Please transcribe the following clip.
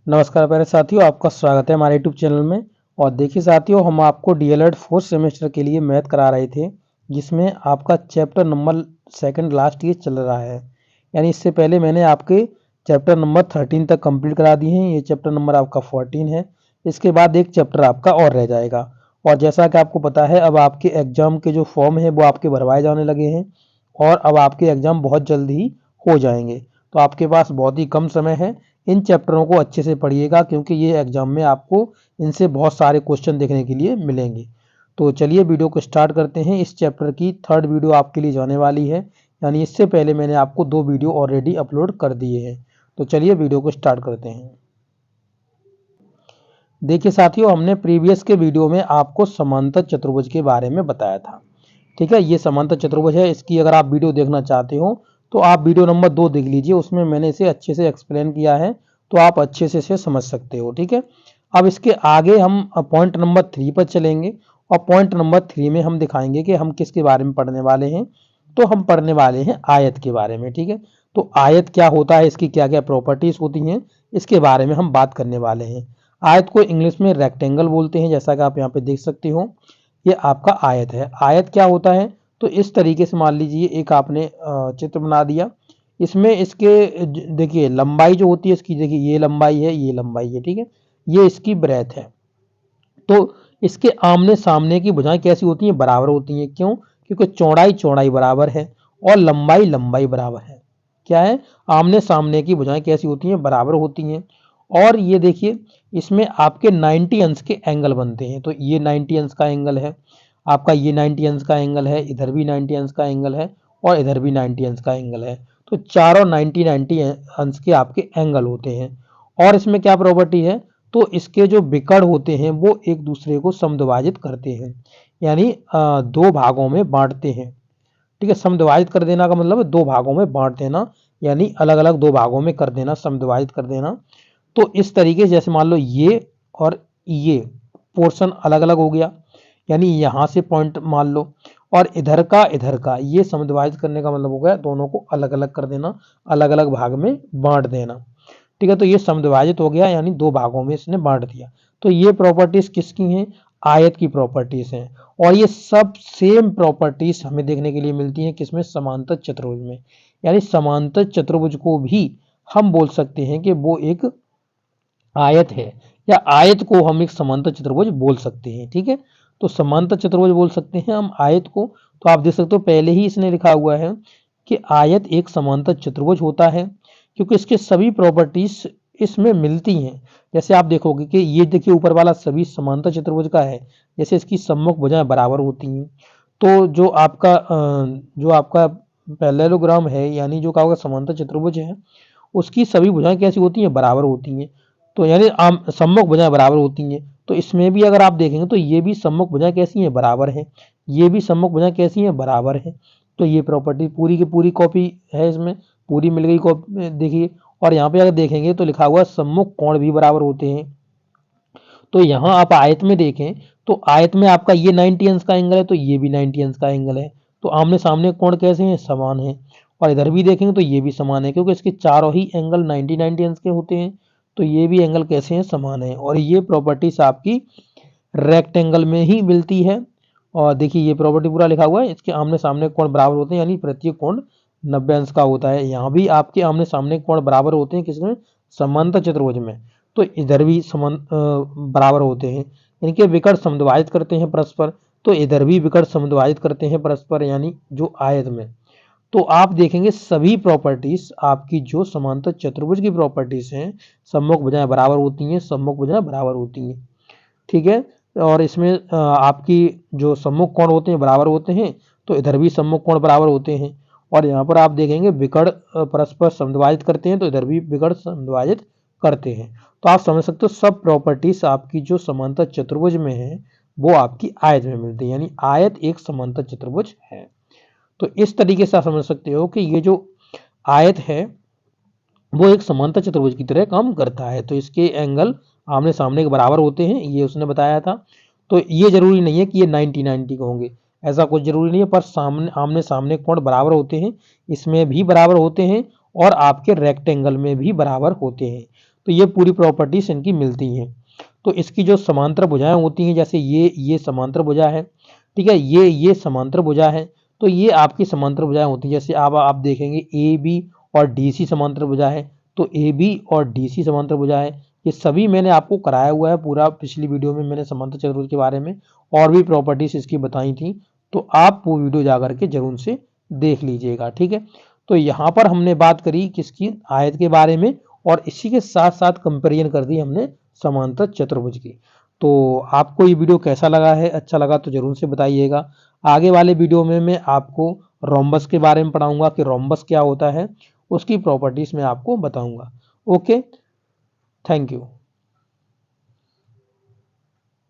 नमस्कार प्यारे साथियों, आपका स्वागत है हमारे यूट्यूब चैनल में। और देखिए साथियों, हम आपको डीएलएड फोर्थ सेमेस्टर के लिए मैथ करा रहे थे, जिसमें आपका चैप्टर नंबर सेकंड लास्ट ये चल रहा है। यानी इससे पहले मैंने आपके चैप्टर नंबर 13 तक कंप्लीट करा दिए हैं। ये चैप्टर नंबर आपका 14 है। इसके बाद एक चैप्टर आपका और रह जाएगा। और जैसा कि आपको पता है, अब आपके एग्जाम के जो फॉर्म है वो आपके भरवाए जाने लगे हैं और अब आपके एग्जाम बहुत जल्द ही हो जाएंगे। तो आपके पास बहुत ही कम समय है। इन चैप्टरों को अच्छे से पढ़िएगा, क्योंकि ये एग्जाम में आपको इनसे बहुत सारे क्वेश्चन देखने के लिए मिलेंगे। तो चलिए वीडियो को स्टार्ट करते हैं। इस चैप्टर की थर्ड वीडियो आपके लिए जाने वाली है। यानी इससे पहले मैंने आपको 2 वीडियो ऑलरेडी अपलोड कर दिए हैं। तो चलिए वीडियो को स्टार्ट करते हैं। देखिए साथियों, हमने प्रीवियस के वीडियो में आपको समांतर चतुर्भुज के बारे में बताया था। ठीक है, ये समांतर चतुर्भुज है। इसकी अगर आप वीडियो देखना चाहते हो तो आप वीडियो नंबर 2 देख लीजिए, उसमें मैंने इसे अच्छे से एक्सप्लेन किया है, तो आप अच्छे से इसे समझ सकते हो। ठीक है, अब इसके आगे हम पॉइंट नंबर 3 पर चलेंगे और पॉइंट नंबर 3 में हम दिखाएंगे कि हम किसके बारे में पढ़ने वाले हैं। तो हम पढ़ने वाले हैं आयत के बारे में। ठीक है, तो आयत क्या होता है, इसकी क्या क्या प्रॉपर्टीज होती हैं, इसके बारे में हम बात करने वाले हैं। आयत को इंग्लिश में रेक्टेंगल बोलते हैं, जैसा कि आप यहाँ पे देख सकते हो। ये आपका आयत है। आयत क्या होता है, तो इस तरीके से मान लीजिए एक आपने चित्र बना दिया। इसमें इसके देखिए लंबाई जो होती है इसकी, देखिए ये लंबाई है, ये लंबाई है। ठीक है, ये इसकी ब्रेथ है। तो इसके आमने सामने की भुजाएं कैसी होती हैं, बराबर होती हैं। क्यों? क्योंकि चौड़ाई चौड़ाई बराबर है और लंबाई लंबाई बराबर है। क्या है, आमने सामने की भुजाएं कैसी होती हैं, बराबर होती हैं। और ये देखिए, इसमें आपके 90 अंश के एंगल बनते हैं। तो ये 90 अंश का एंगल है आपका, ये 90 अंश का एंगल है, इधर भी 90 अंश का एंगल है और इधर भी 90 अंश का एंगल है। तो चारों 90 अंश के आपके एंगल होते हैं। और इसमें क्या प्रॉपर्टी है, तो इसके जो विकर्ण होते हैं वो एक दूसरे को समद्विभाजित करते हैं, यानी दो भागों में बांटते हैं। ठीक है, समद्विभाजित कर देना का मतलब है दो भागों में बांट देना, यानी अलग अलग दो भागों में कर देना, समद्विभाजित कर देना। तो इस तरीके से जैसे मान लो ये और ये पोर्शन अलग अलग हो गया, यानी यहां से पॉइंट मान लो, और इधर का ये समद्विभाजित करने का मतलब हो गया दोनों को अलग अलग कर देना, अलग अलग भाग में बांट देना। ठीक है, तो ये समद्विभाजित हो गया, यानी दो भागों में इसने बांट दिया। तो ये प्रॉपर्टीज किसकी हैं, आयत की प्रॉपर्टीज हैं। और ये सब सेम प्रॉपर्टीज हमें देखने के लिए मिलती हैं किसमें, समांतर चतुर्भुज में। यानी समांतर चतुर्भुज को भी हम बोल सकते हैं कि वो एक आयत है, या आयत को हम एक समांतर चतुर्भुज बोल सकते हैं। ठीक है, तो समांतर चतुर्भुज बोल सकते हैं हम आयत को। तो आप देख सकते हो पहले ही इसने लिखा हुआ है कि आयत एक समांतर चतुर्भुज होता है, क्योंकि इसके सभी प्रॉपर्टीज इसमें मिलती हैं। जैसे आप देखोगे कि ये देखिए ऊपर वाला सभी समांतर चतुर्भुज का है, जैसे इसकी सम्मुख भुजाएं बराबर होती हैं। तो जो आपका पैरेललोग्राम है, यानी जो कहा समांतर चतुर्भुज है, उसकी सभी भुजाएं कैसी होती हैं, बराबर होती हैं। तो यानी सम्मुख भुजाएं बराबर होती हैं। तो इसमें भी अगर आप देखेंगे तो ये भी सम्मुख भुजाएं कैसी हैं, बराबर हैं। ये भी सम्मुख भुजाएं कैसी हैं, बराबर हैं। तो ये प्रॉपर्टी पूरी की पूरी कॉपी है, इसमें पूरी मिल गई कॉपी देखिए। और यहाँ पे अगर देखेंगे तो लिखा हुआ सम्मुख कोण भी बराबर होते हैं। तो यहाँ आप आयत में देखें तो आयत में आपका ये 90 अंश का एंगल है, तो ये भी 90 अंश का एंगल है। तो आमने सामने कोण कैसे हैं, समान है। और इधर भी देखेंगे तो ये भी समान है, क्योंकि इसके चारों ही एंगल 90 अंश के होते हैं। तो ये भी एंगल कैसे हैं, समान है। और ये प्रॉपर्टीज आपकी रेक्टेंगल में ही मिलती है। और देखिए ये प्रॉपर्टी पूरा लिखा हुआ है, इसके आमने सामने कोण बराबर होते हैं, यानी प्रत्येक कोण 90 अंश का होता है। यहाँ भी आपके आमने सामने कोण बराबर होते हैं, किसमें, समांतर चतुर्भुज में। तो इधर भी समान बराबर होते हैं। इनके विकर्ण समद्विभाजित करते हैं परस्पर, तो इधर भी विकर्ण समद्विभाजित करते हैं परस्पर, यानी जो आयत में। तो आप देखेंगे सभी प्रॉपर्टीज आपकी जो समांतर चतुर्भुज की प्रॉपर्टीज हैं, सम्मुख भुजाएं बराबर होती हैं, सम्मुख भुजाएं बराबर होती हैं। ठीक है, और इसमें आपकी जो सम्मुख कोण होते हैं बराबर होते हैं, तो इधर भी सम्मुख कोण बराबर होते हैं। और यहाँ पर आप देखेंगे विकर्ण परस्पर समद्विभाजित करते हैं, तो इधर भी विकर्ण समद्विभाजित करते हैं। तो आप समझ सकते हो सब प्रॉपर्टीज आपकी जो समांतर चतुर्भुज में है वो आपकी आयत में मिलती है, यानी आयत एक समांतर चतुर्भुज है। तो इस तरीके से आप समझ सकते हो कि ये जो आयत है वो एक समांतर चतुर्भुज की तरह काम करता है। तो इसके एंगल आमने सामने के बराबर होते हैं, ये उसने बताया था। तो ये जरूरी नहीं है कि ये 90 के होंगे, ऐसा कुछ जरूरी नहीं है, पर सामने आमने सामने कोण बराबर होते हैं, इसमें भी बराबर होते हैं और आपके रेक्टेंगल में भी बराबर होते हैं। तो ये पूरी प्रॉपर्टीज इनकी मिलती हैं। तो इसकी जो समांतर भुजाएं होती हैं, जैसे ये समांतर भुजा है, ठीक है, ये समांतर भुजा है, तो ये आपकी समांतर भुजाएं होती हैं। जैसे आप देखेंगे ए बी और डी सी समांतर भुजा है, तो ए बी और डी सी समांतर भुजा है। ये सभी मैंने आपको कराया हुआ है, पूरा पिछली वीडियो में मैंने समांतर चतुर्भुज के बारे में और भी प्रॉपर्टीज इसकी बताई थी, तो आप वो वीडियो जाकर के जरूर से देख लीजिएगा, ठीक है। तो यहाँ पर हमने बात करी किसकी, आयत के बारे में, और इसी के साथ साथ कंपेरिजन कर दी हमने समांतर चतुर्भुज की। तो आपको ये वीडियो कैसा लगा है, अच्छा लगा तो जरूर से बताइएगा। आगे वाले वीडियो में मैं आपको रोम्बस के बारे में पढ़ाऊंगा कि रोम्बस क्या होता है, उसकी प्रॉपर्टीज मैं आपको बताऊंगा। Okay, thank you.